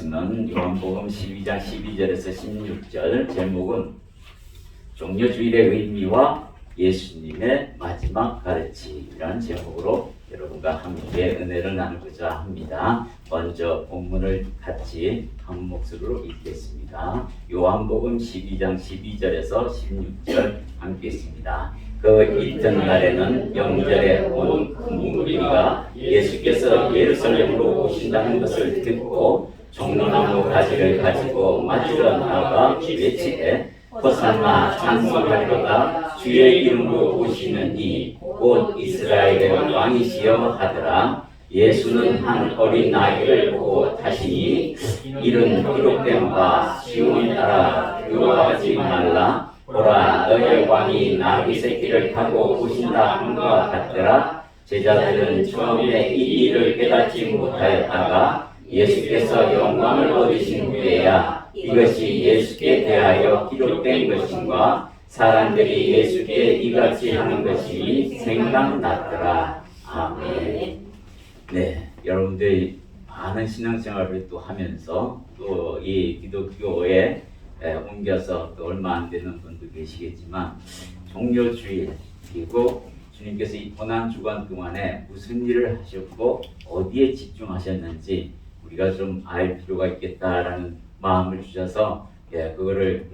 말씀은 요한복음 12장 12절에서 16절, 제목은 종려주일의 의미와 예수님의 마지막 가르침이라는 제목으로 여러분과 함께 은혜를 나누고자 합니다. 먼저 본문을 같이 한 목소리로 읽겠습니다. 요한복음 12장 12절에서 16절 함께 읽습니다. 그 이튿날에는 명절에 온 무리가 예수께서 예루살렘으로 오신다는 것을 듣고 종려나무 가지를 가지고 맞으러 나가 외치되 호산나 찬송하리로다 주의 이름으로 오시는 이 곧 이스라엘의 왕이시여 하더라. 예수는 한 어린 아이를 보고 다시니 이른 기록된 바 시온을 따라 두려워하지 말라. 보라 너의 왕이 나귀 새끼를 타고 오신다 함과 같더라. 제자들은 처음에 이 일을 깨닫지 못하였다가 예수께서 영광을 얻으신 후에야 이것이 예수께 대하여 기록된 것인가 사람들이 예수께 이같이 하는 것이 생각났더라. 아멘. 네, 여러분들이 많은 신앙생활을 또 하면서 또 이 기독교에 옮겨서 또 얼마 안 되는 분도 계시겠지만 종려주일 그리고 주님께서 이 고난 주간 동안에 무슨 일을 하셨고 어디에 집중하셨는지 우리가 좀 알 필요가 있겠다라는 마음을 주셔서 그거를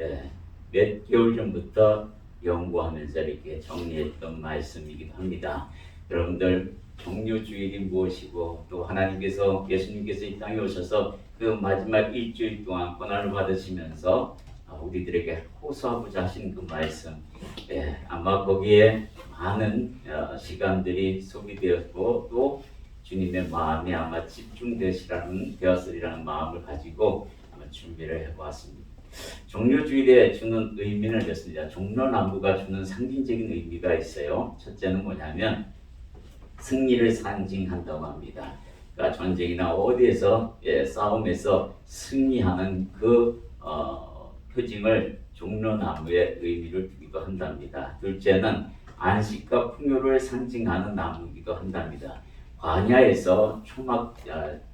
몇 개월 전부터 연구하면서 이렇게 정리했던 말씀이기도 합니다. 여러분들 종려주일이 무엇이고 또 하나님께서 예수님께서 이 땅에 오셔서 그 마지막 일주일 동안 고난을 받으시면서 우리들에게 호소하고자 하신 그 말씀 아마 거기에 많은 시간들이 소비되었고 또 주님의 마음에 아마 집중되었으리라는 마음을 가지고 준비를 해보았습니다. 종려주일에 주는 의미는 이렇습니다. 종려나무가 주는 상징적인 의미가 있어요. 첫째는 뭐냐면 승리를 상징한다고 합니다. 그러니까 전쟁이나 어디에서 싸움에서 승리하는 그 표징을 종려나무의 의미를 두기도 한답니다. 둘째는 안식과 풍요를 상징하는 나무이기도 한답니다. 광야에서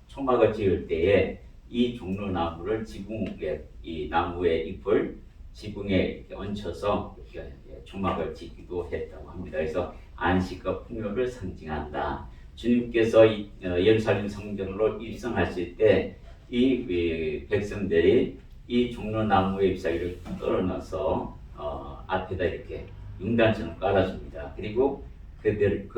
초막을 지을 때에 이 종려나무를 지붕에 이 나무의 잎을 지붕에 이렇게 얹혀서 이렇게 초막을 짓기도 했다고 합니다. 그래서 안식과 풍요를 상징한다. 주님께서 예루살렘 성전으로 입성하실 때 이 백성들이 이 종려나무의 잎사귀를 떨어놔서 앞에다 이렇게 융단처럼 깔아줍니다. 그리고 그들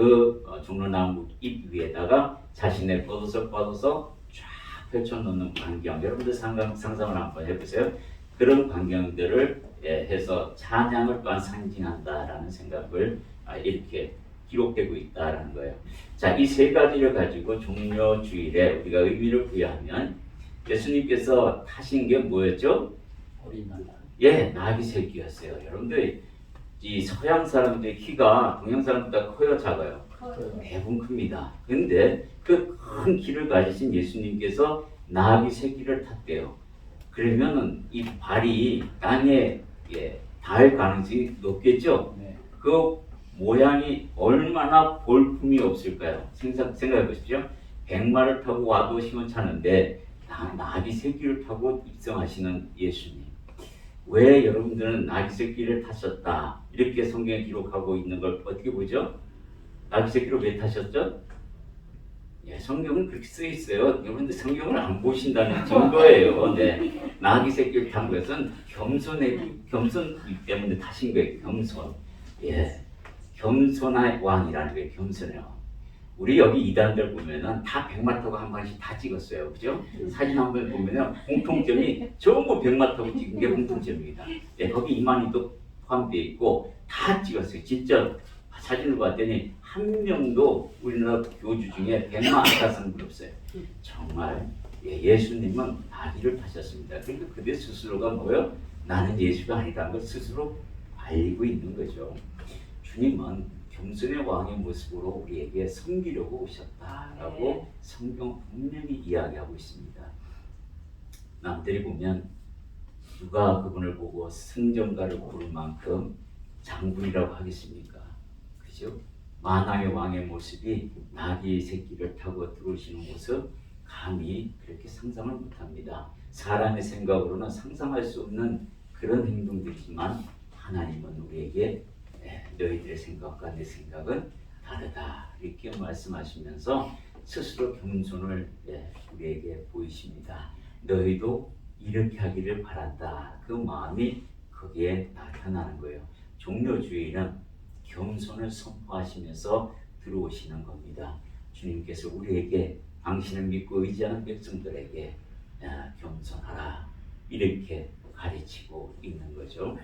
종려나무 잎 위에다가 자신의 겉옷을 뻗어서 쫙 펼쳐놓는 광경, 여러분들 상상을 한번 해보세요. 그런 광경들을 해서 찬양을 또한 상징한다라는 생각을 이렇게 기록되고 있다라는 거예요. 자, 이 세 가지를 가지고 종려주일에 우리가 의미를 부여하면 예수님께서 타신 게 뭐였죠? 나귀 새끼였어요. 여러분들 이 서양 사람들의 키가 동양 사람보다 커요, 작아요? 대부분 큽니다. 그런데 그 큰 키를 가지신 예수님께서 나귀 새끼를 탔대요. 그러면은 이 발이 땅에 닿을 가능성이 높겠죠? 그 모양이 얼마나 볼품이 없을까요? 생각해 보십시오. 백마를 타고 와도 시원찮은데 나귀 새끼를 타고 입성하시는 예수님. 왜 여러분들은 나귀 새끼를 타셨다 이렇게 성경에 기록하고 있는 걸 어떻게 보죠? 나귀 새끼를 왜 타셨죠? 성경은 그렇게 쓰여 있어요. 여러분들 성경을 안 보신다는 증거예요. 나귀 새끼를 탄 것은 겸손이기 때문에 타신 거예요. 겸손. 겸손한 왕이라는 거예요. 겸손의 왕. 우리 여기 이단들 보면은 다 백마 타고 한 번씩 다 찍었어요. 그죠? 사진 한번 보면은 공통점이 전부 백마 타고 찍은 게 공통점입니다. 거기 이만희도 포함되어 있고 다 찍었어요. 진짜 사진을 봤더니 한 명도 우리나라 교주 중에 백마 안 타신 분 없어요. 정말 예수님은 나귀를 타셨습니다. 그러니까 그들 스스로가 뭐예요? 나는 예수가 아니라는 걸 스스로 알고 있는 거죠. 주님은 겸손의 왕의 모습으로 우리에게 섬기려고 오셨다라고 성경 분명히 이야기하고 있습니다. 남들이 보면 누가 그분을 보고 승전가를 부를 만큼 장군이라고 하겠습니까? 그죠? 만왕의 왕의 모습이 나귀 새끼를 타고 들어오시는 모습, 감히 그렇게 상상을 못합니다. 사람의 생각으로는 상상할 수 없는 그런 행동들이지만 하나님은 우리에게 너희들의 생각과 내 생각은 다르다 이렇게 말씀하시면서 스스로 겸손을 우리에게 보이십니다. 너희도 이렇게 하기를 바란다. 그 마음이 거기에 나타나는 거예요. 종료주의는 겸손을 선포하시면서 들어오시는 겁니다. 주님께서 우리에게 당신을 믿고 의지하는 백성들에게 겸손하라 이렇게 가르치고 있는 거죠.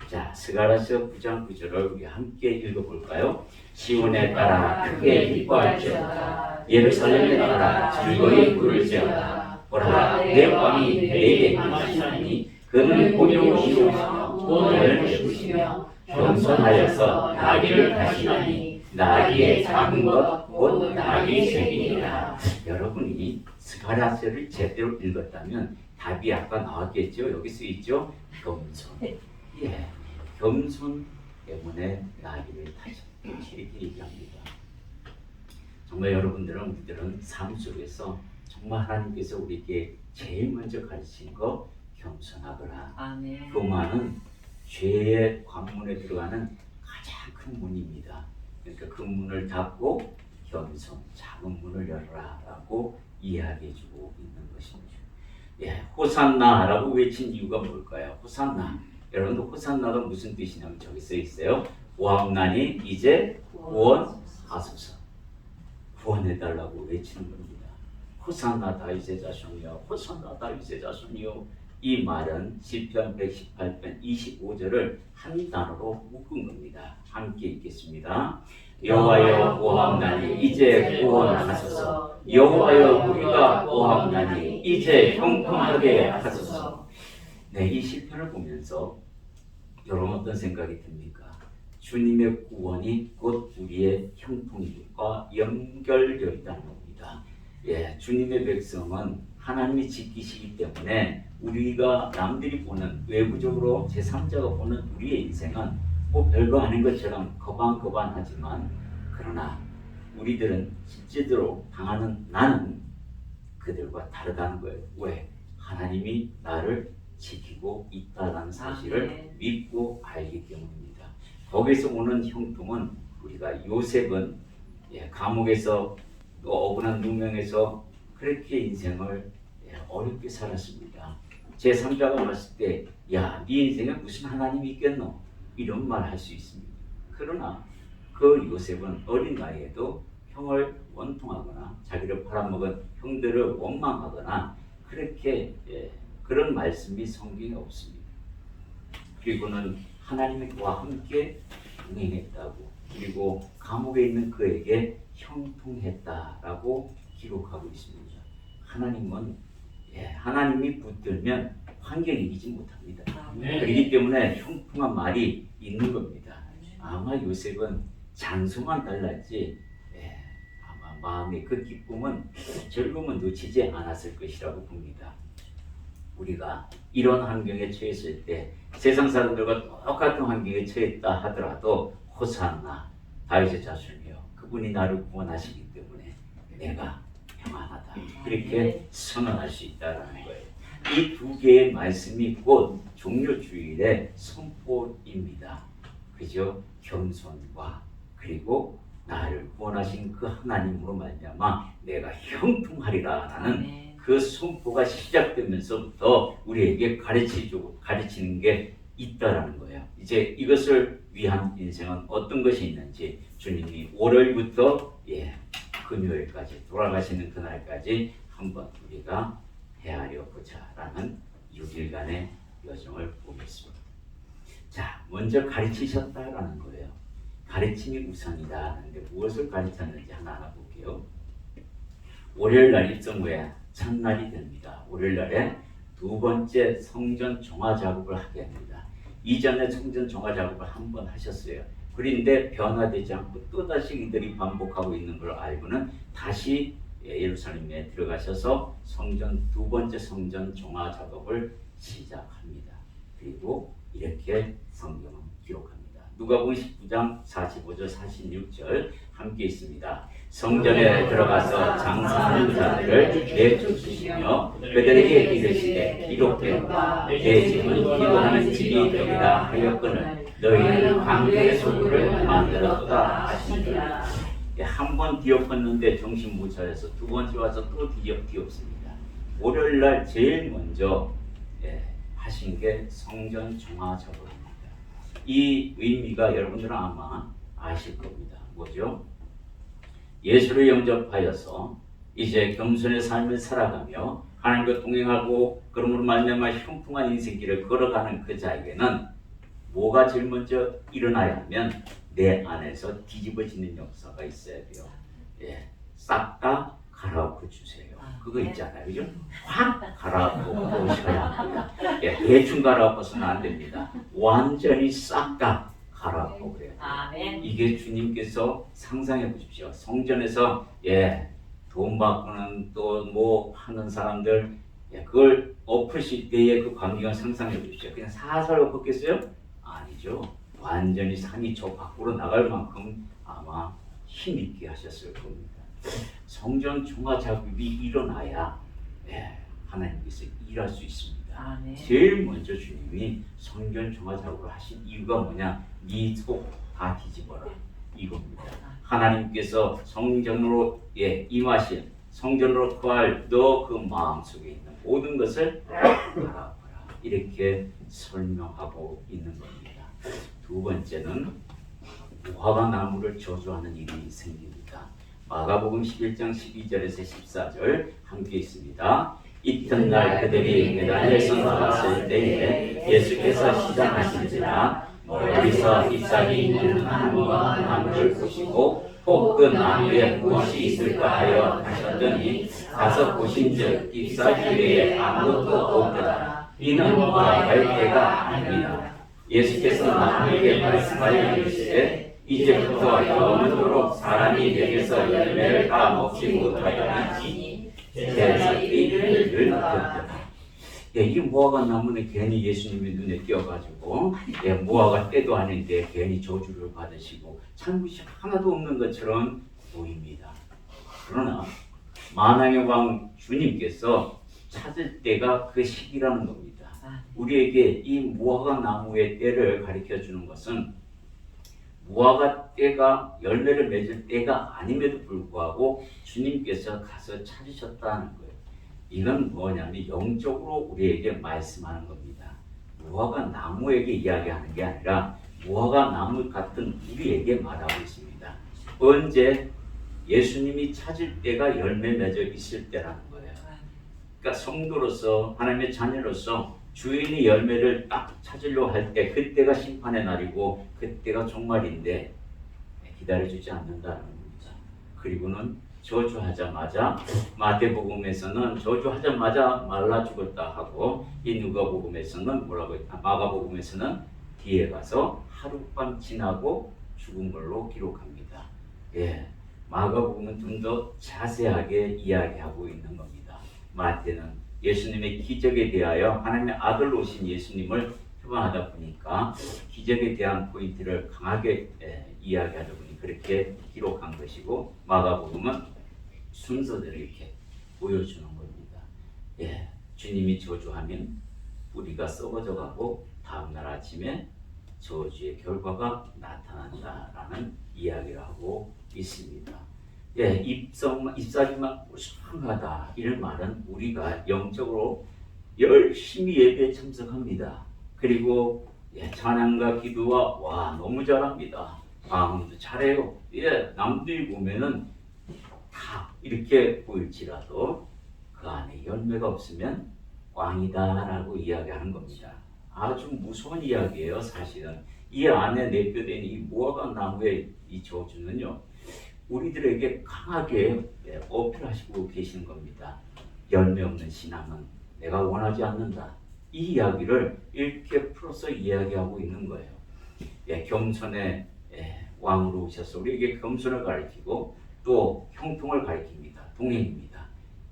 자, 스가랴서 9장 9절을 우리 함께 읽어볼까요? 시온에 따라 크게 기뻐할지어다. 예루살렘에 따라 즐거이 부를지어다. 보라, 내 왕이 내게 임하시나니 그는 공의로우시며 돈을 베푸시며 겸손하여서 나귀를 타시나니 나귀의 작은 것 곧 나귀 새끼니라. 여러분이 스가랴서를 제대로 읽었다면 답이 아까 나왔겠죠? 여기 쓰있죠? 겸손. 겸손 때문에 나귀를 타셨다. 이렇게 얘기합니다. 정말 여러분들은 우리들은 삶 속에서 정말 하나님께서 우리에게 제일 먼저 가르친 거 겸손하거라. 아멘. 교만은 죄의 관문에 들어가는 가장 큰 문입니다. 그러니까 그 문을 닫고 겸손, 작은 문을 열어라라고 이야기해주고 있는 것입니다. 호산나라고 외친 이유가 뭘까요? 호산나. 여러분들 호산나가 무슨 뜻이냐면 저기 써 있어요. 오함나니 이제 구원하소서. 구원해달라고 외치는 겁니다. 호산나 다윗의 자손이여, 호산나 다윗의 자손이여. 이 말은 시편 118편 25절을 한 단어로 묶은 겁니다. 함께 읽겠습니다. 여호와여 구하옵나니 이제 구원하소서. 여호와여 우리가 구하옵나니 이제 형통하게 하소서. 이 시편을 보면서 여러분 어떤 생각이 듭니까? 주님의 구원이 곧 우리의 형통과 연결되어 있다는 겁니다. 주님의 백성은 하나님이 지키시기 때문에 우리가 남들이 보는 외부적으로 제3자가 보는 우리의 인생은 뭐 별거 아닌 것처럼 거반거반하지만 그러나 우리들은 실제로 당하는 나는 그들과 다르다는 거예요. 왜? 하나님이 나를 지키고 있다는 사실을 믿고 알기 때문입니다. 거기서 오는 형통은 우리가 요셉은 감옥에서 억울한 누명에서 그렇게 인생을 어렵게 살았습니다. 제3자가 봤을 때 야, 네 인생에 무슨 하나님이 있겠노? 이런 말 할 수 있습니다. 그러나 그 요셉은 어린 나이에도 형을 원통하거나 자기를 팔아먹은 형들을 원망하거나 그렇게 그런 말씀이 성경에 없습니다. 그리고는 하나님과 함께 동행했다고, 그리고 감옥에 있는 그에게 형통했다라고 기록하고 있습니다. 하나님은 하나님이 붙들면 환경이 이기지 못합니다. 그렇기 때문에 형통한 말이 있는 겁니다. 아마 요셉은 장소만 달랐지 아마 마음의 그 기쁨은 즐거움은 놓치지 않았을 것이라고 봅니다. 우리가 이런 환경에 처했을 때 세상 사람들과 똑같은 환경에 처했다 하더라도 호산나 다윗의 자손이여 그분이 나를 구원하시기 때문에 내가 평안하다 그렇게 선언할 수 있다는 거예요. 이 두 개의 말씀이 곧 종료주일의 선포입니다. 그죠? 겸손과 그리고 나를 구원하신 그 하나님으로 말미암아 내가 형통하리라라는 그 선포가 시작되면서부터 우리에게 가르치는 게 있다라는 거예요. 이제 이것을 위한 인생은 어떤 것이 있는지 주님이 월요일부터 금요일까지 돌아가시는 그날까지 한번 우리가 헤아려 보자라는 6일간의 여정을 보겠습니다. 자, 먼저 가르치셨다라는 거예요. 가르침이 우선이다 하는데 무엇을 가르쳤는지 하나하나 볼게요. 월요일날 입성 후에 첫날이 됩니다. 월요일날에 두 번째 성전 정화 작업을 하게 합니다. 이전에 성전 정화 작업을 한 번 하셨어요. 그런데 변화되지 않고 또다시 이들이 반복하고 있는 걸 알고는 다시 예루살렘에 들어가셔서 두 번째 성전 정화 작업을 시작합니다. 그리고 이렇게 성경은 기록합니다. 누가복음 19장 45절 46절 함께 있습니다. 성전에 들어가서 장사하는 자들을 내쫓으시며 그들에게 이르시되 기록된 내 집은 기도하는 집이 되리라 하였거늘 너희는 관계 소굴을 만들었다 하시니라. 한 번 뒤엎었는데 정신 못 차려서 두 번째 와서 또 뒤엎습니다. 월요일날 제일 먼저 하신 게 성전 정화 작업입니다. 이 의미가 여러분들은 아마 아실 겁니다. 뭐죠? 예수를 영접하여서 이제 겸손의 삶을 살아가며 하나님과 동행하고 그러므로 말미암아 형통한 인생길을 걸어가는 그 자에게는 뭐가 제일 먼저 일어나야 하면 내 안에서 뒤집어지는 역사가 있어야 돼요. 싹 다 갈아엎어 주세요. 그거 있잖아요. 그죠? 확 갈아엎어 주셔야 합니다. 대충 갈아엎어서는 안 됩니다. 완전히 싹 다 갈아엎어 그래요. 이게 주님께서 상상해 보십시오. 성전에서 돈 받고는 또 뭐 하는 사람들 그걸 엎으실 때의 그 광경을 상상해 보십시오. 그냥 살살 엎었겠어요? 아니죠. 완전히 산이 저 밖으로 나갈 만큼 아마 힘있게 하셨을 겁니다. 성전 정화 작업이 일어나야 하나님께서 일할 수 있습니다. 제일 먼저 주님이 성전 정화 작업을 하신 이유가 뭐냐? 네 속 다 뒤집어라 이겁니다. 하나님께서 성전으로 임하신 성전으로 거할 너 그 마음속에 있는 모든 것을 바라보라 이렇게 설명하고 있는 겁니다. 두 번째는 무화과 나무를 저주하는 일이 생깁니다. 마가복음 11장 12절에서 14절 함께 있습니다. 이튿날 그들이 베다니에서 나왔을 때에 예수께서 시장하시니라 멀리서 잎사귀 있는 나무를 보시고 혹 그 나무에 무엇이 있을까 하여 하셨더니 가서 보신즉 잎사귀 외에 아무것도 없더라. 이는 무화과의 때가 아닙니다. 예수께서 나무에게 말씀하여 이르시되 이제부터 영원토록 사람이 내게서 열매를 다 먹지 못하리니 제자들이 이를 듣더라. 이 무화과 나무는 괜히 예수님의 눈에 띄어가지고 무화과 때도 아닌데 괜히 저주를 받으시고 잘못이 하나도 없는 것처럼 보입니다. 그러나 만왕의 왕 주님께서 찾을 때가 그 시기라는 겁니다. 우리에게 이 무화과 나무의 때를 가르쳐 주는 것은 무화과 때가 열매를 맺을 때가 아님에도 불구하고 주님께서 가서 찾으셨다는 거예요. 이건 뭐냐면 영적으로 우리에게 말씀하는 겁니다. 무화과 나무에게 이야기하는 게 아니라 무화과 나무 같은 우리에게 말하고 있습니다. 언제 예수님이 찾을 때가 열매 맺어 있을 때라는 거예요. 그러니까 성도로서 하나님의 자녀로서 주인이 열매를 딱 찾으려고 할 때 그때가 심판의 날이고 그때가 종말인데 기다려주지 않는다는 겁니다. 그리고는 저주하자마자 마태복음에서는 저주하자마자 말라 죽었다 하고 이 누가복음에서는 뭐라고 했다? 마가복음에서는 뒤에 가서 하룻밤 지나고 죽은 걸로 기록합니다. 마가복음은 좀 더 자세하게 이야기하고 있는 겁니다. 마태는 예수님의 기적에 대하여 하나님의 아들로 오신 예수님을 표방하다 보니까 기적에 대한 포인트를 강하게 이야기하다 보니 그렇게 기록한 것이고 마가복음은 순서대로 이렇게 보여주는 겁니다. 주님이 저주하면 뿌리가 썩어져 가고 다음날 아침에 저주의 결과가 나타난다라는 이야기를 하고 있습니다. 잎사귀만 무성하다 이런 말은 우리가 영적으로 열심히 예배에 참석합니다. 그리고 찬양과 기도와 와 너무 잘합니다. 방언도 잘해요. 남들이 보면은 다 이렇게 보일지라도 그 안에 열매가 없으면 꽝이다라고 이야기하는 겁니다. 아주 무서운 이야기예요. 사실은 이 안에 내뼈된 이 무화과 나무의 이 저주는요 우리들에게 강하게 어필하시고 계시는 겁니다. 열매 없는 신앙은 내가 원하지 않는다. 이 이야기를 이렇게 풀어서 이야기하고 있는 거예요. 겸손의 왕으로 오셔서 우리에게 겸손을 가르치고 또 형통을 가르칩니다. 동행입니다.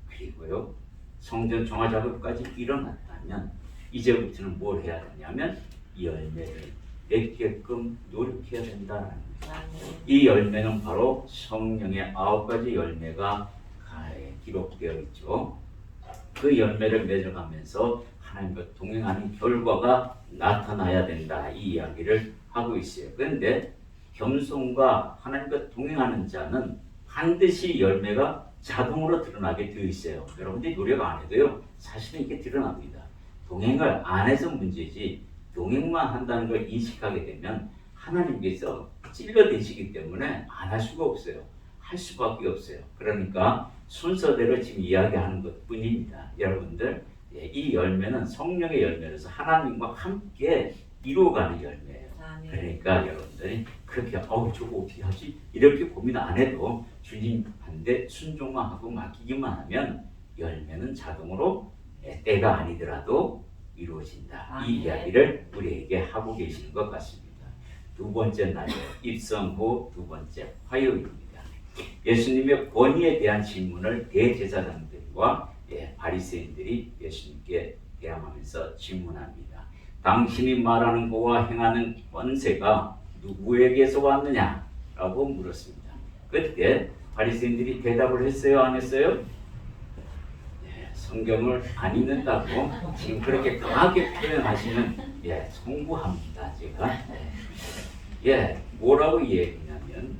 그리고요 성전 정화 작업까지 일어났다면 이제부터는 뭘 해야 되냐면 열매를 맺게끔 노력해야 된다는 거예요. 이 열매는 바로 성령의 9가지 열매가 기록되어 있죠. 그 열매를 맺어가면서 하나님과 동행하는 결과가 나타나야 된다, 이 이야기를 하고 있어요. 그런데 겸손과 하나님과 동행하는 자는 반드시 열매가 자동으로 드러나게 되어 있어요. 여러분들이 노력 안 해도요, 사실은 이게 드러납니다. 동행을 안 해서 문제지, 동행만 한다는 걸 인식하게 되면 하나님께서 찔러대시기 때문에 안 할 수가 없어요. 할 수밖에 없어요. 그러니까 순서대로 지금 이야기하는 것 뿐입니다. 여러분들, 이 열매는 성령의 열매로서 하나님과 함께 이루어가는 열매예요. 그러니까 여러분들이 그렇게 저거 어떻게 하지? 이렇게 고민 안 해도 주님한테 순종만 하고 맡기기만 하면 열매는 자동으로 때가 아니더라도 이루어진다. 이 이야기를 우리에게 하고 계시는 것 같습니다. 두 번째 날이에요. 입성 후 두 번째 화요일입니다. 예수님의 권위에 대한 질문을 대제사장들과 바리새인들이 예수님께 대항하면서 질문합니다. 당신이 말하는 거와 행하는 권세가 누구에게서 왔느냐? 라고 물었습니다. 그때 바리새인들이 대답을 했어요? 안 했어요? 성경을 안 읽는다고 지금 그렇게 강하게 표현하시면 송구합니다. 제가 뭐라고 얘기하냐면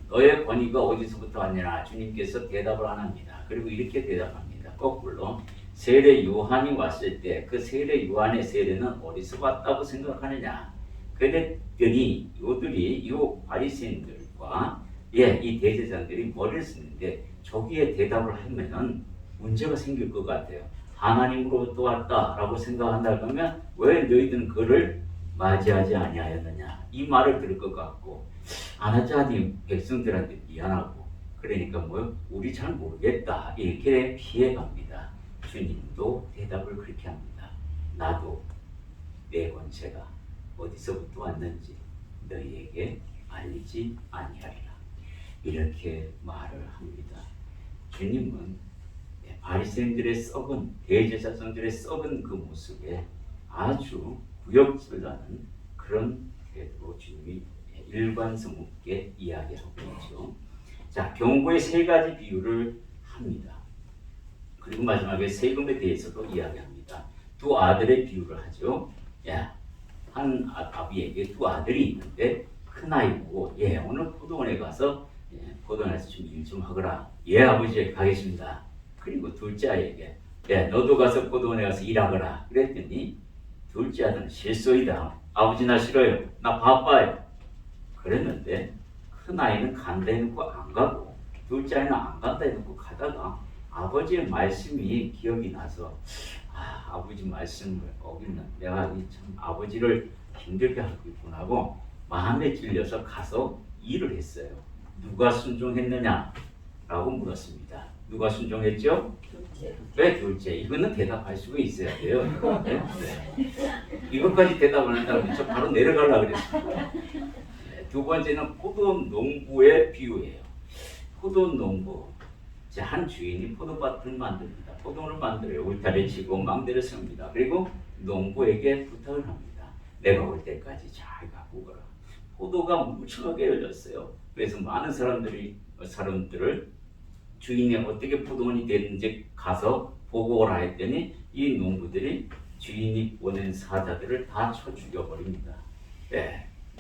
너의 권위가 어디서부터 왔느냐? 주님께서 대답을 안 합니다. 그리고 이렇게 대답합니다. 거꾸로 세례 요한이 왔을 때 그 세례 요한의 세례는 어디서 왔다고 생각하느냐? 그랬더니 이 바리새인들과 이 대제사장들이 머리를 쓰는데 저기에 대답을 하면은 문제가 생길 것 같아요. 하나님으로부터 왔다라고 생각한다 그러면 왜 너희들은 그를 맞이하지 아니하였느냐? 이 말을 들을 것 같고 안 하자니 백성들한테 미안하고 그러니까 우리 잘 모르겠다 이렇게 피해갑니다. 주님도 대답을 그렇게 합니다. 나도 내 권세가 어디서부터 왔는지 너희에게 알리지 아니하리라. 이렇게 말을 합니다. 주님은 바리새인들의 썩은 대제사장들의 썩은 그 모습에 아주 구역질나는 그런 태도로 주님이 일관성 있게 이야기하고 있죠. 자, 경고의 세 가지 비유를 합니다. 그리고 마지막에 세금에 대해서도 이야기합니다. 두 아들의 비유를 하죠. 한 아비에게 두 아들이 있는데 큰 아이고 오늘 포도원에 가서 포도원에서 좀 일 좀 하거라. 아버지 가겠습니다. 그리고 둘째 아이에게 너도 가서 포도원에 가서 일하거라. 그랬더니 둘째 아들은 실소이다. 아버지 나 싫어요. 나 바빠요. 그랬는데 큰 아이는 간다 해놓고 안 가고 둘째 아이는 안 간다 해놓고 가다가 아버지의 말씀이 기억이 나서 아버지 말씀을 어기는 내가 참 아버지를 힘들게 하고 있구나 하고 마음에 찔려서 가서 일을 했어요. 누가 순종했느냐? 라고 물었습니다. 누가 순종했죠? 왜 둘째? 이거는 대답할 수가 있어야 돼요. 이것까지 대답 안 한다고 저 바로 내려가려고 그랬습니다. 두 번째는 포도 농부의 비유예요. 포도 농부. 한 주인이 포도밭을 만듭니다. 포도를 만들어요. 울타리 치고 망대를 세웁니다. 그리고 농부에게 부탁을 합니다. 내가 올 때까지 잘 갖고 가라. 포도가 무척하게 열렸어요. 그래서 많은 사람들을 주인이 어떻게 포도원이 됐는지 가서 보고 오라 했더니 이 농부들이 주인이 보낸 사자들을 다 쳐 죽여버립니다.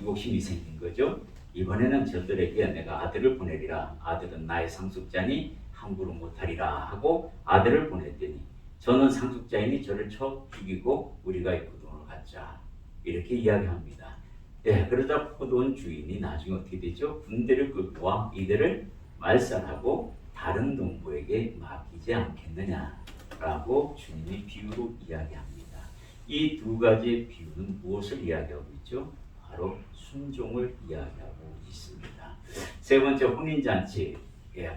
욕심이 생긴 거죠. 이번에는 저들에게 내가 아들을 보내리라. 아들은 나의 상속자니 함부로 못하리라 하고 아들을 보냈더니 저는 상속자이니 저를 쳐 죽이고 우리가 이 포도원을 갖자. 이렇게 이야기합니다. 그러자 포도원 주인이 나중에 어떻게 되죠? 군대를 끌고 와 이들을 말살하고 다른 농부에게 맡기지 않겠느냐라고 주님이 비유로 이야기합니다. 이 두 가지 비유는 무엇을 이야기하고 있죠? 바로 순종을 이야기하고 있습니다. 세 번째 혼인잔치.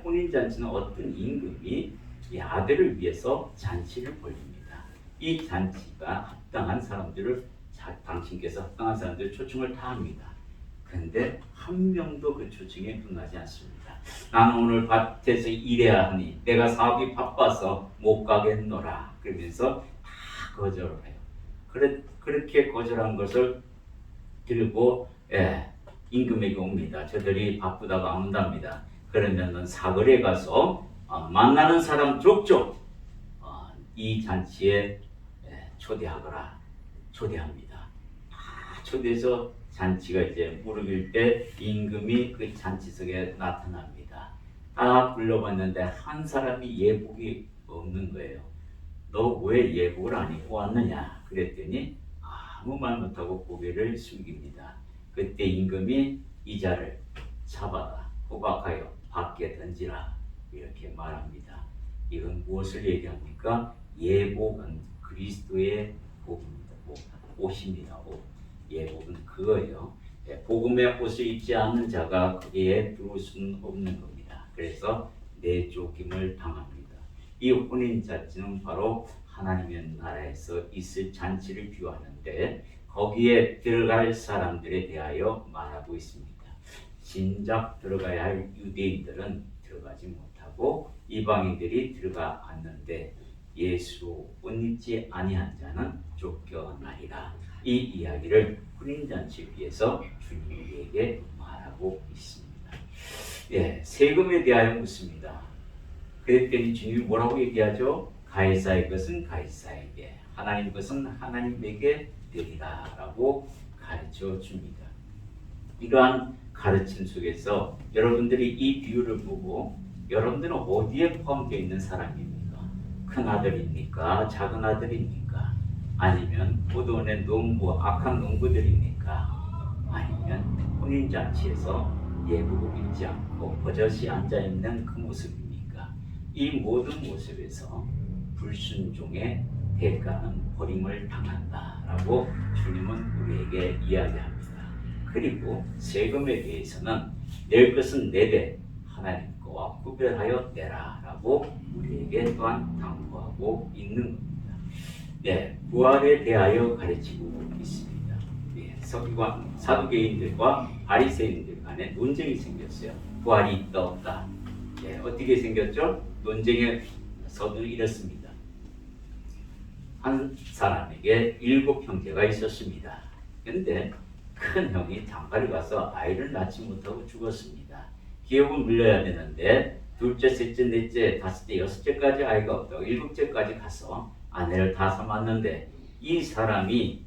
혼인잔치는 어떤 임금이 이 아들을 위해서 잔치를 벌립니다. 이 잔치가 합당한 사람들을 당신께서 합당한 사람들 초청을 다 합니다. 그런데 한 명도 그 초청에 응하지 않습니다. 나는 오늘 밭에서 일해야 하니 내가 사업이 바빠서 못 가겠노라. 그러면서 다 거절을 해요. 그렇게 거절한 것을 들고 임금에게 옵니다. 저들이 바쁘다고 안 온답니다. 그러면은 사거리에 가서 만나는 사람 족족 이 잔치에 초대합니다. 다 초대해서 잔치가 이제 무르길 때 임금이 그 잔치석에 나타납니다. 다 불러봤는데 한 사람이 예복이 없는 거예요. 너 왜 예복을 안 입고 왔느냐? 그랬더니 아무 말 못하고 고개를 숙입니다. 그때 임금이 이 자를 잡아다 호박하여 밖에 던지라 이렇게 말합니다. 이건 무엇을 얘기합니까? 예복은 그리스도의 복입니다. 옷입니다. 옷. 예복은 그거예요. 복음의 옷을 입지 않는 자가 거기에 들어올 수는 없는 겁니다. 그래서 내쫓김을 당합니다. 이 혼인 잔치는 바로 하나님의 나라에서 있을 잔치를 비유하는데 거기에 들어갈 사람들에 대하여 말하고 있습니다. 진작 들어가야 할 유대인들은 들어가지 못하고 이방인들이 들어가 앉는데 예수 옷 입지 아니한 자는 쫓겨나리라. 이 이야기를 혼인잔치에 비해서 주님에게 말하고 있습니다. 세금에 대하여 묻습니다. 그랬더니 주님이 뭐라고 얘기하죠? 가이사의 것은 가이사에게, 하나님 것은 하나님에게 드리라 라고 가르쳐 줍니다. 이러한 가르침 속에서 여러분들이 이 비유를 보고 여러분들은 어디에 포함되어 있는 사람입니까? 큰 아들입니까? 작은 아들입니까? 아니면 포도원의 농부, 악한 농부들입니까? 아니면 혼인잔치에서 예복을 입지 않고 버젓이 앉아있는 그 모습입니까? 이 모든 모습에서 불순종의 대가는 버림을 당한다라고 주님은 우리에게 이야기합니다. 그리고 세금에 대해서는 낼 것은 내되 하나님 거와 구별하여 내라라고 우리에게 또한 당부하고 있는 겁니다. 부활에 대하여 가르치고 있습니다. 서기관 사두개인들과 바리새인들 간에 논쟁이 생겼어요. 부활이 있다 없다. 어떻게 생겼죠? 논쟁에서도 이렇습니다. 한 사람에게 7 형제가 있었습니다. 그런데 큰 형이 장가를 가서 아이를 낳지 못하고 죽었습니다. 기업은 물려야 되는데 둘째, 셋째, 넷째, 다섯째, 여섯째까지 아이가 없다고 7째까지 가서 아내를 다 삼았는데 이 사람이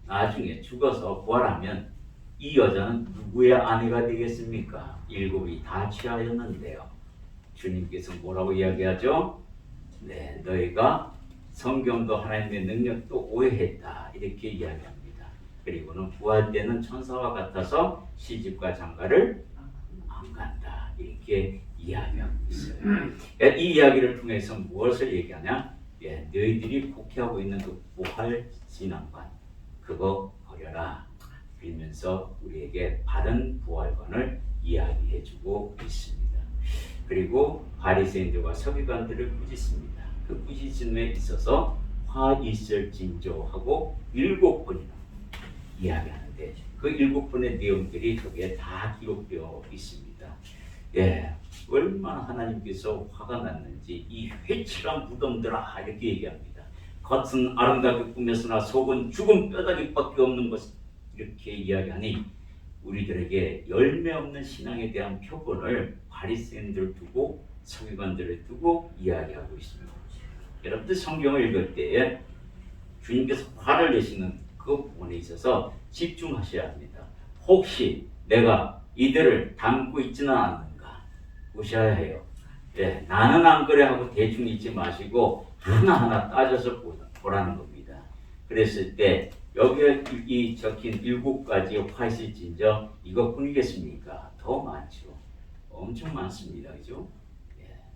나중에 죽어서 부활하면 이 여자는 누구의 아내가 되겠습니까? 7이 다 취하였는데요. 주님께서 뭐라고 이야기하죠? 너희가 성경도 하나님의 능력도 오해했다 이렇게 이야기합니다. 그리고는 부활 때는 천사와 같아서 시집과 장가를 안 간다 이렇게 이야기하고 있어요. 이 이야기를 통해서 무엇을 얘기하냐? 너희들이 곡해하고 있는 그 부활 신앙관 그거 버려라 그러면서 우리에게 바른 부활관을 이야기해주고 있습니다. 그리고 바리새인들과 서기관들을 꾸짖습니다. 그 꾸짖음에 있어서 화 있을 징조하고 7번이나 이야기하는데 그 7번의 내용들이 거기에 다 기록되어 있습니다. 얼마나 하나님께서 화가 났는지 이 회칠한 무덤들아 이렇게 얘기합니다. 겉은 아름답게 꾸몄으나 속은 죽은 뼈다귀밖에 없는 것 이렇게 이야기하니 우리들에게 열매 없는 신앙에 대한 표본을 바리새인들 두고 서기관들을 두고 이야기하고 있습니다. 여러분들 성경을 읽을 때에 주님께서 화를 내시는 그 부분에 있어서 집중하셔야 합니다. 혹시 내가 이들을 담고 있지는 않는가 보셔야 해요. 나는 안 그래 하고 대충 읽지 마시고 하나하나 따져서 보라는 겁니다. 그랬을 때 여기에 이 적힌 7가지 화실진저 이것뿐이겠습니까? 더 많죠. 엄청 많습니다. 그죠?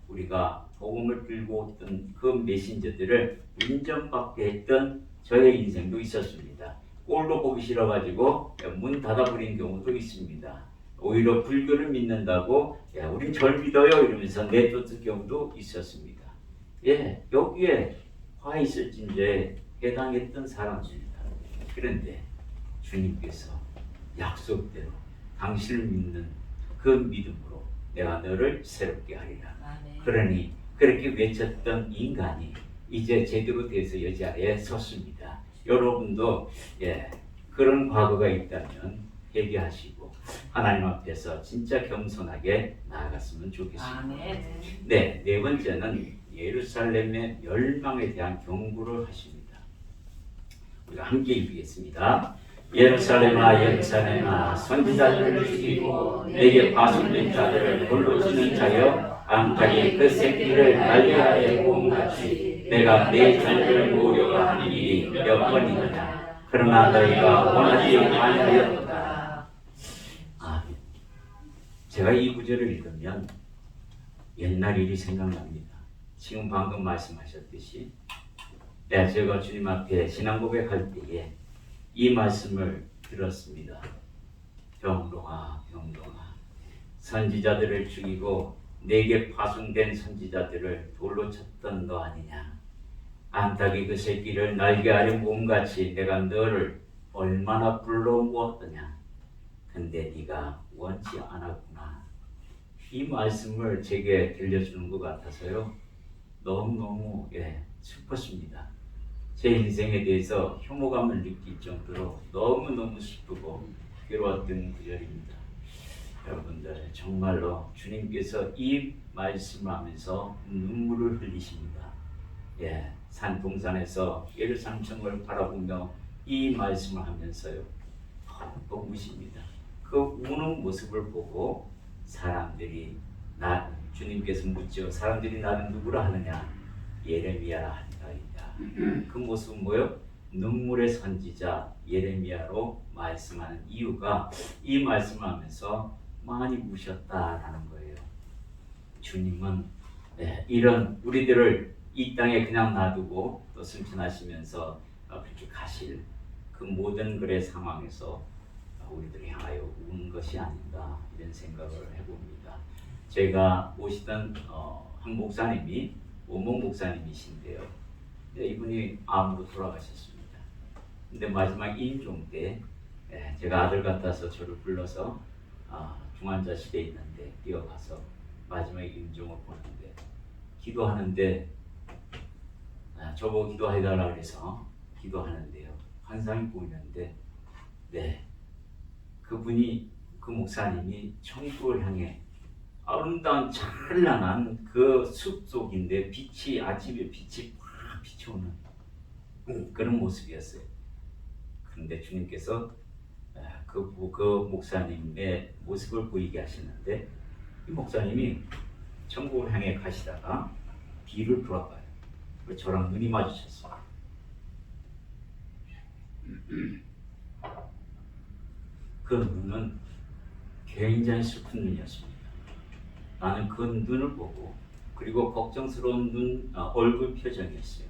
우리가 복음을 들고 있던 그 메신저들을 운전받게 했던 저의 인생도 있었습니다. 꼴도 보기 싫어가지고 문 닫아버린 경우도 있습니다. 오히려 불교를 믿는다고 우린 절 믿어요 이러면서 내쫓은 경우도 있었습니다. 여기에 화 있을 진저에 해당했던 사람입니다. 그런데 주님께서 약속대로 당신을 믿는 그 믿음으로 내가 너를 새롭게 하리라. 그러니 그렇게 외쳤던 인간이 이제 제대로 돼서 여자리에 섰습니다. 여러분도 그런 과거가 있다면 회개하시고 하나님 앞에서 진짜 겸손하게 나아갔으면 좋겠습니다. 아멘. 네, 네 번째는 예루살렘의 멸망에 대한 경고를 하십니다. 우리가 함께 읽겠습니다. 예루살렘아 예루살렘아 선지자들을 죽이고 내게 파송된 자들을 돌로 치는 자여 암탉이 그 새끼를 날개하에 모음같이 내가 내 자녀를 모으려고 하는 일이 몇 번이느냐. 그러나 너희가 원하지 아니하였도다. 제가 이 구절을 읽으면 옛날 일이 생각납니다. 지금 방금 말씀하셨듯이 제가 주님 앞에 신앙 고백할 때에 이 말씀을 들었습니다. 병동아 병동아 선지자들을 죽이고 내게 파송된 선지자들을 돌로 쳤던 너 아니냐. 암탉이 그 새끼를 날개 아래 모음같이 내가 너를 얼마나 불러 모았더냐. 근데 네가 원치 않았구나. 이 말씀을 제게 들려주는 것 같아서요. 너무너무 슬펐습니다. 제 인생에 대해서 혐오감을 느낄 정도로 너무너무 슬프고 괴로웠던 구절입니다. 여러분들 정말로 주님께서 이 말씀을 하면서 눈물을 흘리십니다. 산동산에서 예루살렘 성을 바라보며 이 말씀을 하면서요. 펑펑 우십니다. 그 우는 모습을 보고 사람들이 주님께서 묻죠. 사람들이 나를 누구라 하느냐? 예레미야라 하리이다. 그 모습은 뭐요? 눈물의 선지자 예레미야로 말씀하는 이유가 이 말씀을 하면서 많이 우셨다라는 거예요. 주님은 이런 우리들을 이 땅에 그냥 놔두고 또 승천하시면서 그렇게 가실 그 모든 그의 상황에서 우리들을 향하여 우는 것이 아닌가 이런 생각을 해봅니다. 제가 모시던 한 목사님이 원목 목사님이신데요. 이분이 암으로 돌아가셨습니다. 근데 마지막 임종 때 제가 아들 같아서 저를 불러서 중환자실에 있는데 뛰어가서 마지막 임종을 보는데 기도하는데 저보고 기도해달라 그래서 기도하는데요. 환상이 보이는데 그분이 그 목사님이 천국을 향해 아름다운 찬란한 그 숲속인데 빛이 아침에 빛이 팍 비춰오는 그런 모습이었어요. 그런데 주님께서 그 목사님의 모습을 보이게 하시는데 이 목사님이 천국을 향해 가시다가 뒤를 돌아봐요. 저랑 눈이 마주쳤어요. 그 눈은 굉장히 슬픈 눈이었습니다. 나는 그 눈을 보고 그리고 걱정스러운 얼굴 표정이었어요.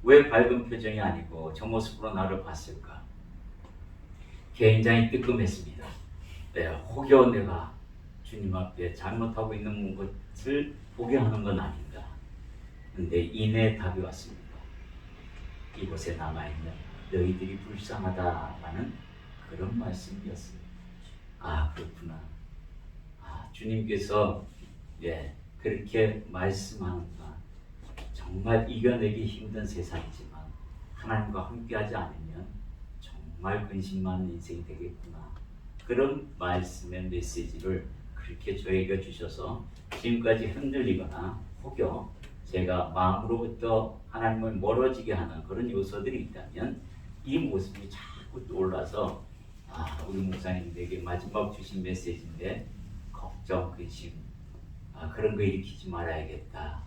왜 밝은 표정이 아니고 저 모습으로 나를 봤을까? 굉장히 뜨끔했습니다. 혹여 내가 주님 앞에 잘못하고 있는 것을 보게 하는 건 아닌가. 근데 이내 답이 왔습니다. 이곳에 남아있는 너희들이 불쌍하다라는 그런 말씀이었어요. 그렇구나. 주님께서 그렇게 말씀하는구나. 정말 이겨내기 힘든 세상이지만 하나님과 함께하지 않으면 정말 근심 많은 인생이 되겠구나. 그런 말씀의 메시지를 그렇게 저에게 주셔서 지금까지 흔들리거나 혹여 제가 마음으로부터 하나님을 멀어지게 하는 그런 요소들이 있다면 이 모습이 자꾸 떠올라서 우리 목사님에게 마지막 주신 메시지인데 걱정, 근심 그런 거 일으키지 말아야겠다.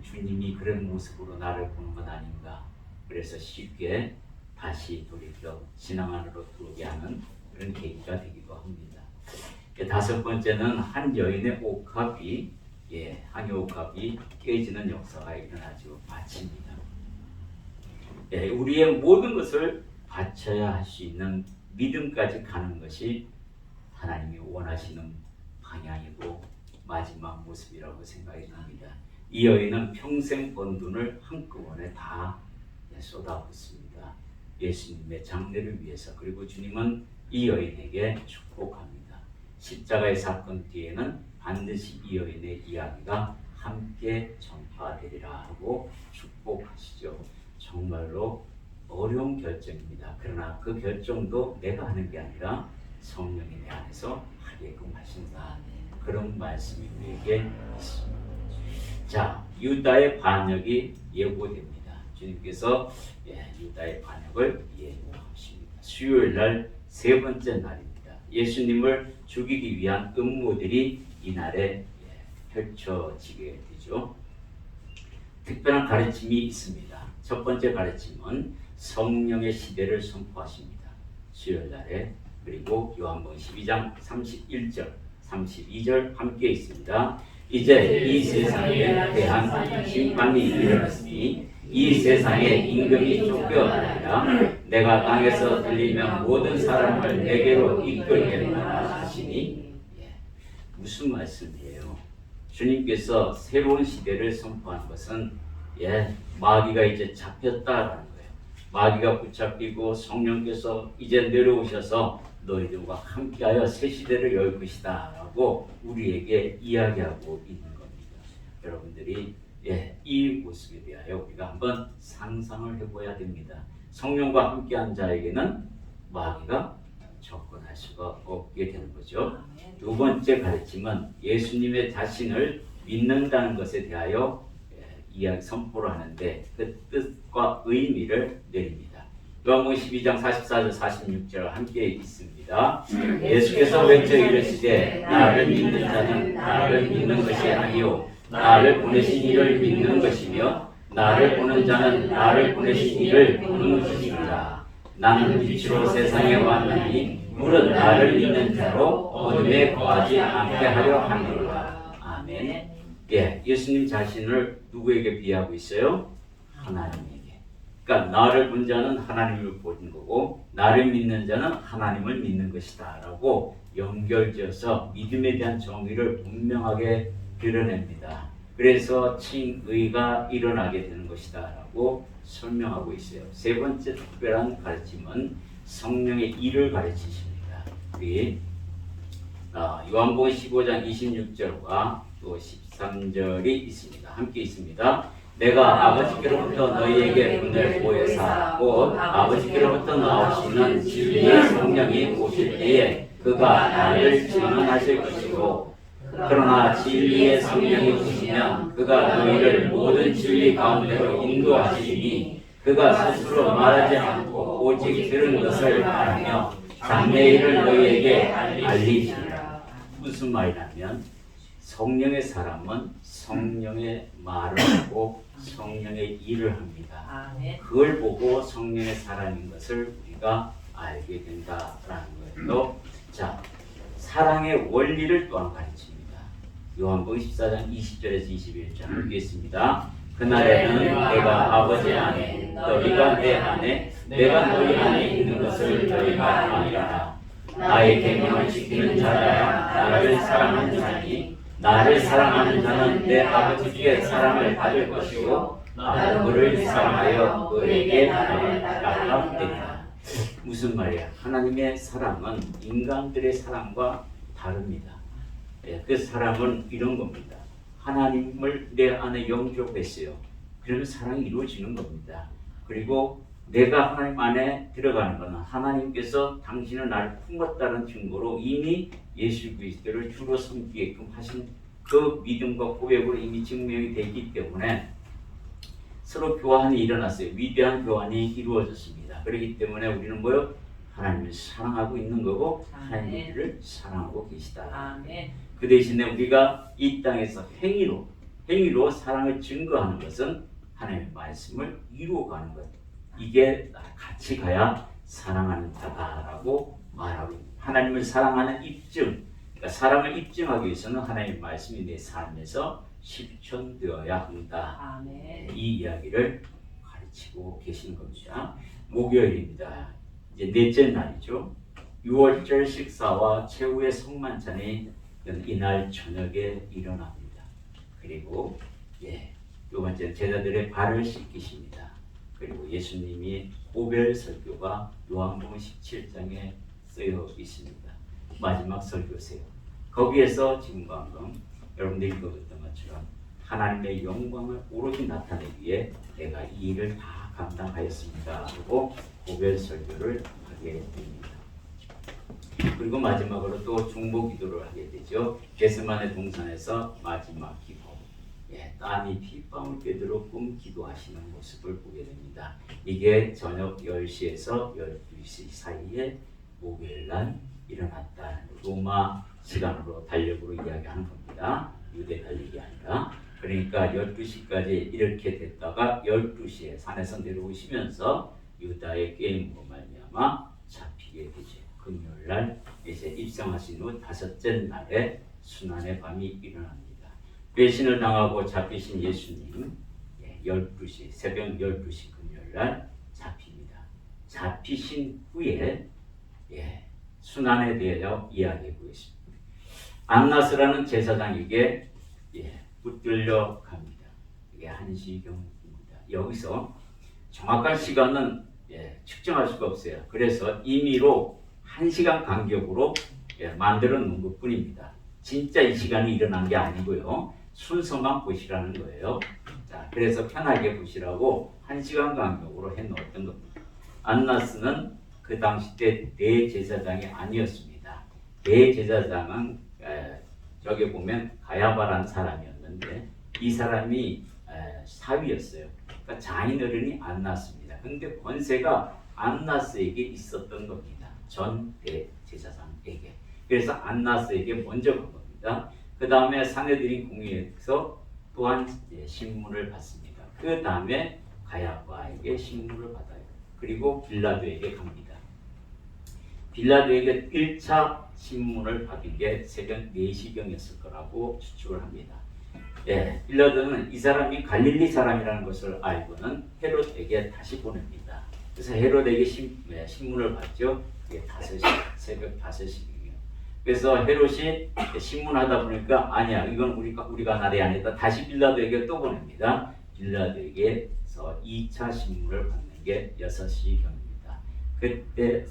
주님이 그런 모습으로 나를 보는 건 아닌가. 그래서 쉽게 다시 돌이켜 신앙 안으로 들어오게 하는 그런 계기가 되기도 합니다. 다섯 번째는 한 여인의 옥합이 한 옥합이 깨지는 역사가 일어나죠. 바칩니다. 우리의 모든 것을 바쳐야 할 수 있는 믿음까지 가는 것이 하나님이 원하시는 방향이고 마지막 모습이라고 생각이 듭니다. 이 여인은 평생 번 돈을 한꺼번에 다 쏟아붓습니다. 예수님의 장례를 위해서. 그리고 주님은 이 여인에게 축복합니다. 십자가의 사건 뒤에는 반드시 이 여인의 이야기가 함께 전파되리라 하고 축복하시죠. 정말로 어려운 결정입니다. 그러나 그 결정도 내가 하는 게 아니라 성령이 내 안에서 하게끔 하신다. 그런 말씀이 우리에게 있습니다. 자, 유다의 반역이 예고됩니다. 주님께서 유다의 반역을 예고하십니다. 수요일 날 세 번째 날입니다. 예수님을 죽이기 위한 음모들이 이날에 펼쳐지게 되죠. 특별한 가르침이 있습니다. 첫 번째 가르침은 성령의 시대를 선포하십니다. 수요일 날에. 그리고 요한복음 12장 31절, 32절 함께 있습니다. 이제 이 세상에 대한 심판이 일어났으니 이 세상의 임금이 쫓겨나리라. 내가 땅에서 들리면 모든 사람을 내게로 이끌겠노라 하시니 무슨 말씀이에요? 주님께서 새로운 시대를 선포한 것은 마귀가 이제 잡혔다라는 거예요. 마귀가 붙잡히고 성령께서 이제 내려오셔서 너희들과 함께하여 새 시대를 열 것이다 라고 우리에게 이야기하고 있는 겁니다. 여러분들이 이 모습에 대하여 우리가 한번 상상을 해봐야 됩니다. 성령과 함께한 자에게는 마귀가 접근할 수가 없게 되는 거죠. 두 번째 가르침은 예수님의 자신을 믿는다는 것에 대하여 이야기 선포를 하는데 그 뜻과 의미를 내립니다. 요한복음 12장 44절 46절 함께 있습니다. 예수께서 외쳐 이르시되 나를 믿는 자는 나를 믿는 것이 아니요 나를 보내신 이를 믿는 것이며 나를 보는 자는 나를 보내신 이를 보는 것이니라. 나는 빛으로 세상에 왔나니 물은 나를 믿는 자로 어둠에 거하지 않게 하려 함이로라. 아멘. 예수님 자신을 누구에게 비하고 있어요? 하나님에게. 그러니까 나를 본 자는 하나님을 보는 거고 나를 믿는 자는 하나님을 믿는 것이다 라고 연결지어서 믿음에 대한 정의를 분명하게 드러냅니다. 그래서 칭의가 일어나게 되는 것이다 라고 설명하고 있어요. 세 번째 특별한 가르침은 성령의 일을 가르치십니다. 우리 요한복음 15장 26절과 또 13절이 있습니다. 함께 있습니다. 내가 아버지께로부터 너희에게 보낼 보혜사 곧 아버지께로부터 나오시는 진리의 성령이 오실 때에 그가 나를 증언하실 것이고 그러나 진리의 성령이 오시면 그가 너희를 모든 진리 가운데로 인도하시니 그가 스스로 말하지 않고 오직 들은 것을 말하며 장래 일을 너희에게 알리시리라. 무슨 말이냐면 성령의 사람은 성령의 말을 하고 성령의 일을 합니다. 그걸 보고 성령의 사람인 것을 우리가 알게 된다라는 거예요. 자, 사랑의 원리를 또한 가르칩니다. 요한복음 14장 20절에서 21절 함께 있습니다. 그날에는 내가 아버지 안에 너희가 내 안에 내가 너희 안에 있는 것을 너희가 알리라. 나의 계명을 지키는 자가 나를 사랑하는 자니 나를 사랑하는 자는 내 아버지께 사랑을 받을 것이고 나도 그를 사랑하여 그에게 나타내리라. 무슨 말이야? 하나님의 사랑은 인간들의 사랑과 다릅니다. 그 사랑은 이런 겁니다. 하나님을 내 안에 영접했어요. 그러면 사랑이 이루어지는 겁니다. 그리고 내가 하나님 안에 들어가는 것은 하나님께서 당신은 나를 품었다는 증거로 이미 예수 그리스도를 주로 섬기게끔 하신 그 믿음과 고백으로 이미 증명이 되기 때문에 서로 교환이 일어났어요. 위대한 교환이 이루어졌습니다. 그렇기 때문에 우리는 뭐요? 하나님을 사랑하고 있는 거고 하나님이 우리를 사랑하고 계시다. 아멘. 그 대신에 우리가 이 땅에서 행위로 사랑을 증거하는 것은 하나님의 말씀을 이루어가는 것. 이게 같이 가야 사랑하는 자다라고 말하고 하나님을 사랑하는 입증, 그러니까 사랑을 입증하기 위해서는 하나님의 말씀이 내 삶에서 실천되어야 한다. 아멘. 이 이야기를 가르치고 계시는 겁니다. 목요일입니다. 이제 넷째 날이죠. 6월절 식사와 최후의 성만찬이 이날 저녁에 일어납니다. 그리고 두 번째 제자들의 발을 씻기십니다. 그리고 예수님이 고별 설교가 요한복음 17장에 쓰여 있습니다. 마지막 설교세요. 거기에서 지금 방금 여러분들이 읽었던 것처럼 하나님의 영광을 오로지 나타내기 위해 내가 이 일을 다 감당하였습니다 하고 고별 설교를 하게 됩니다. 그리고 마지막으로 또 중보 기도를 하게 되죠. 겟세마네 동산에서 마지막 기도, 땀이 핏방울 꿰도록 기도하시는 모습을 보게 됩니다. 이게 저녁 10시에서 12시 사이에 목요일날 일어났다. 로마 시간으로 달력으로 이야기하는 겁니다. 유대 달력이 아니라. 그러니까 12시까지 이렇게 됐다가 12시에 산에서 내려오시면서 유다의 게임으로 말미암아 잡히게 되죠. 금요일날 이제 입성하신 후 다섯째 날에 순환의 밤이 일어납니다. 배신을 당하고 잡히신 예수님 12시 새벽 12시 금요일날 잡힙니다. 잡히신 후에 순환에 대하여 이야기하고 있습니다. 안나스라는 제사장에게 붙들려 갑니다. 이게 1시경입니다. 여기서 정확한 시간은 측정할 수가 없어요. 그래서 임의로 1시간 간격으로 만들어 놓은 것 뿐입니다. 진짜 이 시간이 일어난 게 아니고요. 순서만 보시라는 거예요. 자, 그래서 편하게 보시라고 1시간 간격으로 해놓았던 겁니다. 안나스는 그 당시 때 대제사장이 아니었습니다. 대제사장은 저기 보면 가야바라는 사람이었는데 이 사람이 사위였어요. 그러니까 장인어른이 안나스입니다. 근데 권세가 안나스에게 있었던 겁니다. 전 대제사장에게. 그래서 안나스에게 먼저 간 겁니다. 그 다음에 사내들인 공의에서 또한 신문을 받습니다. 그 다음에 가야바에게 신문을 받아요. 그리고 빌라도에게 갑니다. 빌라도에게 1차 신문을 받은 게 새벽 4시경이었을 거라고 추측을 합니다. 빌라도는 이 사람이 갈릴리 사람이라는 것을 알고는 헤롯에게 다시 보냅니다. 그래서 헤롯에게 신문을 받죠. 이게 새벽 5시경이에요. 그래서 헤롯이 신문하다 보니까 아니야, 이건 우리가 나라에 아니다. 다시 빌라도에게 또 보냅니다. 빌라도에게서 2차 신문을 받는 게 6시경입니다. 그때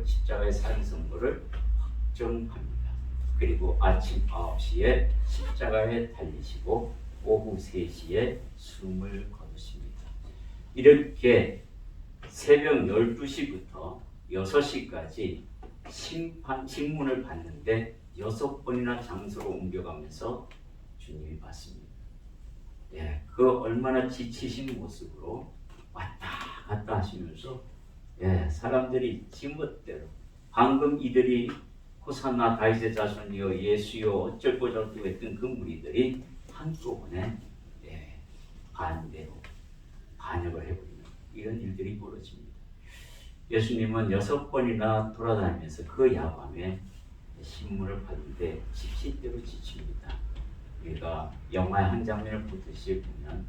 십자가의 사형 선고를 확정합니다. 그리고 아침 9시에 십자가에 달리시고 오후 3시에 숨을 거두십니다. 이렇게 새벽 12시부터 6시까지 신문을 받는데 6번이나 장소로 옮겨가면서 주님이 받습니다. 그 얼마나 지치신 모습으로 왔다 갔다 하시면서 사람들이 지멋대로 방금 이들이 호산나 다윗의 자손이여 예수여 어쩔고 저쩔고 했던 그 무리들이 한꺼번에 반대로 반역을 해버리는 이런 일들이 벌어집니다. 예수님은 6번이나 돌아다니면서 그 야밤에 신문을 받는데 집시대로 지칩니다. 우리가 영화의 한 장면을 보듯이 보면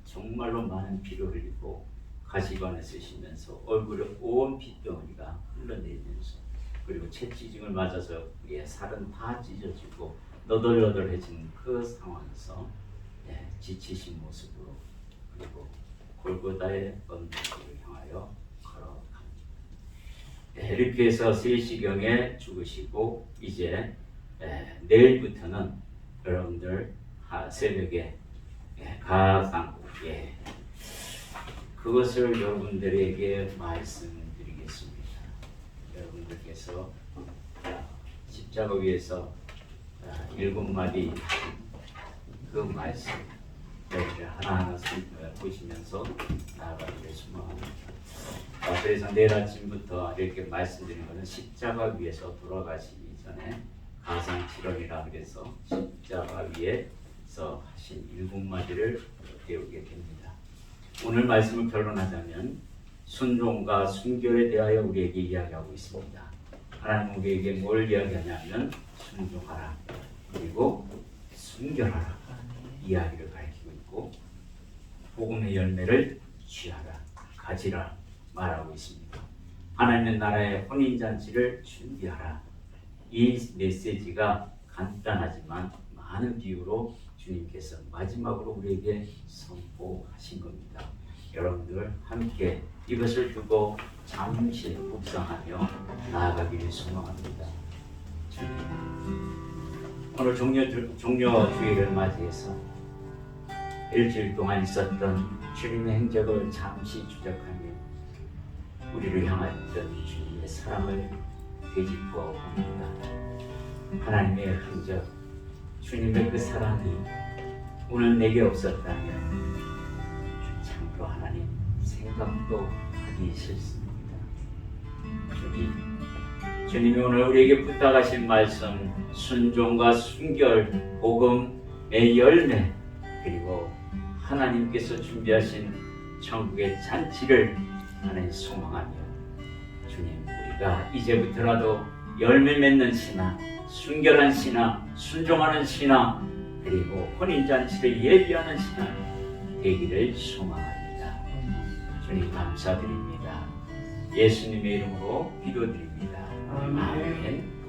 정말로 많은 피를 흘리고 가시관에 쓰시면서 얼굴에 온 핏덩어리가 흘러내리면서 그리고 채찍을 맞아서 살은 다 찢어지고 너덜너덜해진 그 상황에서 지치신 모습으로 그리고 골고다의 언덕을 향하여 걸어갑니다. 이렇게 해서 3시경에 죽으시고 이제 내일부터는 여러분들 새벽에 가상 그것을 여러분들에게 말씀드리겠습니다. 여러분들께서 십자가 위에서 7마디 그 말씀 여러분들 하나하나 보시면서 나아가기를 소망합니다. 그래서 내일 아침부터 이렇게 말씀드리는 것은 십자가 위에서 돌아가시기 전에 가상칠언이라 그래서 십자가 위에서 하신 7마디를 배우게 됩니다. 오늘 말씀을 결론하자면 순종과 순결에 대하여 우리에게 이야기하고 있습니다. 하나님 우리에게 뭘 이야기하냐면 순종하라 그리고 순결하라 이야기를 가르치고 있고 복음의 열매를 취하라 가지라 말하고 있습니다. 하나님의 나라의 혼인잔치를 준비하라. 이 메시지가 간단하지만 많은 비유로 주님께서 마지막으로 우리에게 선포하신 겁니다. 여러분들 함께 이것을 두고 잠시 묵상하며 나아가기를 소망합니다. 오늘 종려 주일을 맞이해서 일주일 동안 있었던 주님의 행적을 잠시 추적하며 우리를 향했던 주님의 사랑을 되짚어 봅니다. 하나님의 흔적, 주님의 그 사랑이 오늘 내게 없었다면 참으로 하나님 생각도 하기 싫습니다. 주님이 오늘 우리에게 부탁하신 말씀, 순종과 순결, 복음의 열매, 그리고 하나님께서 준비하신 천국의 잔치를 하나님 소망하며 주님, 우리가 이제부터라도 열매 맺는 신앙, 순결한 신앙, 순종하는 신앙, 그리고 혼인잔치를 예비하는 신앙 되기를 소망합니다. 주님 감사드립니다. 예수님의 이름으로 기도드립니다. 아멘.